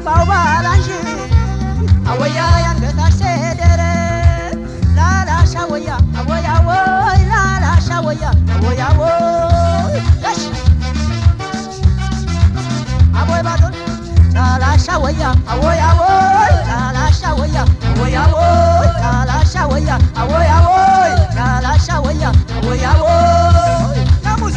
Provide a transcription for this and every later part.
ባውባላንጂ አወያ ያንገታሽ ሰደረ ላላሻ ወያ አወያ ወይ ላላሻ ወያ አወያ ወይ እሺ አወይ ባዶን ላላሻ ወያ አወያ ወይ ላላሻ ወያ አወያ ወይ ላላሻ ወያ አወያ ወይ ላላሻ ወያ አወያ ወይ ናሙስ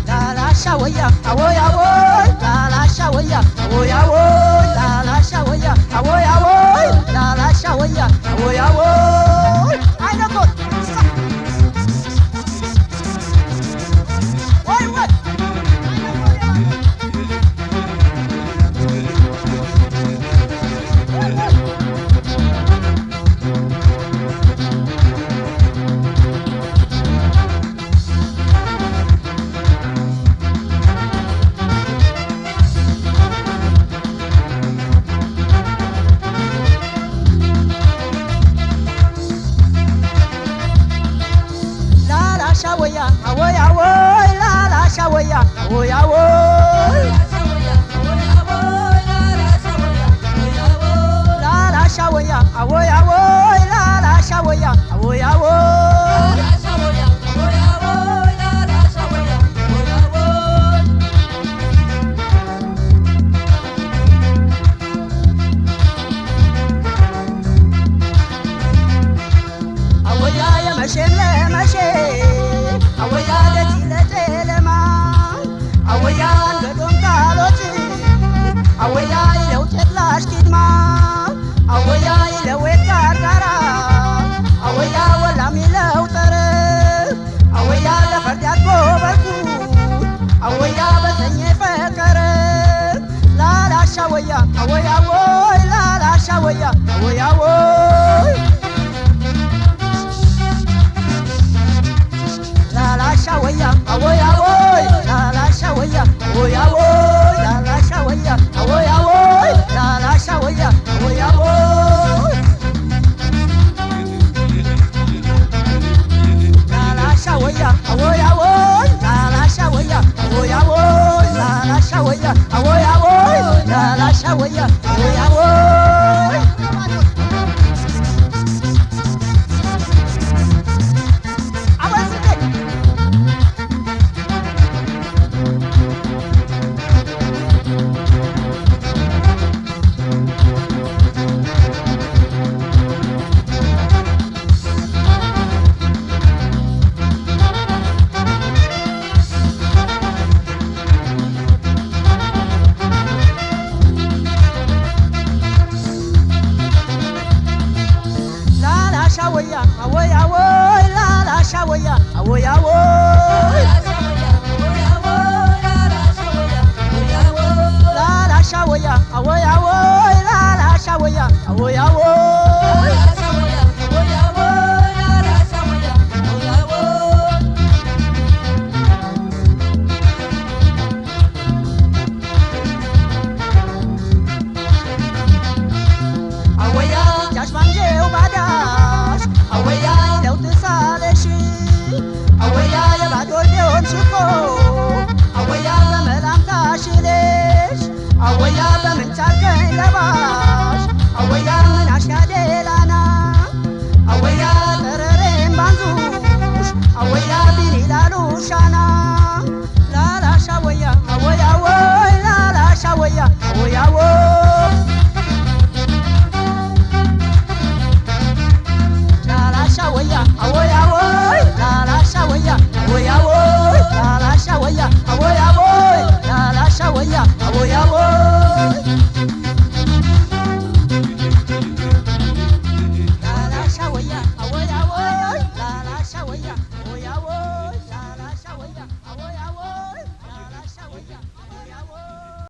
ላላሻ ወያ አወያ ወይ ላላሻ ወያ አወያ ወይ ላላሻ ወያ አወያ ወይ ላላሻ ወያ አወያ ወይ አይነኮት ወይ ወይ Shawaya, awoya woy, la la shawaya, awoya woy, la la shawaya, awoya woy, la la shawaya, awoya woy, awoya ya mashele mashe. አወያ ለቴለማ አወያ ገዶን ካሎት አወያ ለውጤላሽ ኪድማ አወያ ለወጣራራ አወያ ወላሚ ለውጠረ አወያ ለፈርዳት ጎበርኩ አወያ በተኘ ፈቀረ ላላሻ ወያ አወያ ወይ ላላሻ ወያ አወያ ወይ Shawaya, awoya woy, la la shawaya, awoya woy, la la shawaya, awoya woy, la la shawaya, awoya woy. La la shawaya, awoya woy, la la shawaya, awoya woy, la la shawaya, awoya woy, la la shawaya, awoya woy. Shawaya, awoya woy, la la shawaya, awoya woy, la la shawaya, awoya woy, la la shawaya, awoya woy. Awoya, jashmanjeu bada. Awoya ለው ትሳለሽ አወያ የባዶል ቢሆን ሽኮ አወያ በመላምታሽ ልሽ አወያ በምን ቻልከኝ ለባሽ አወያ ምን አሻደላና አወያ ተረሬም ባንዙሽ አወያ ቢኒ ላሉሻና ላላሽ አወያ አወያ ወይ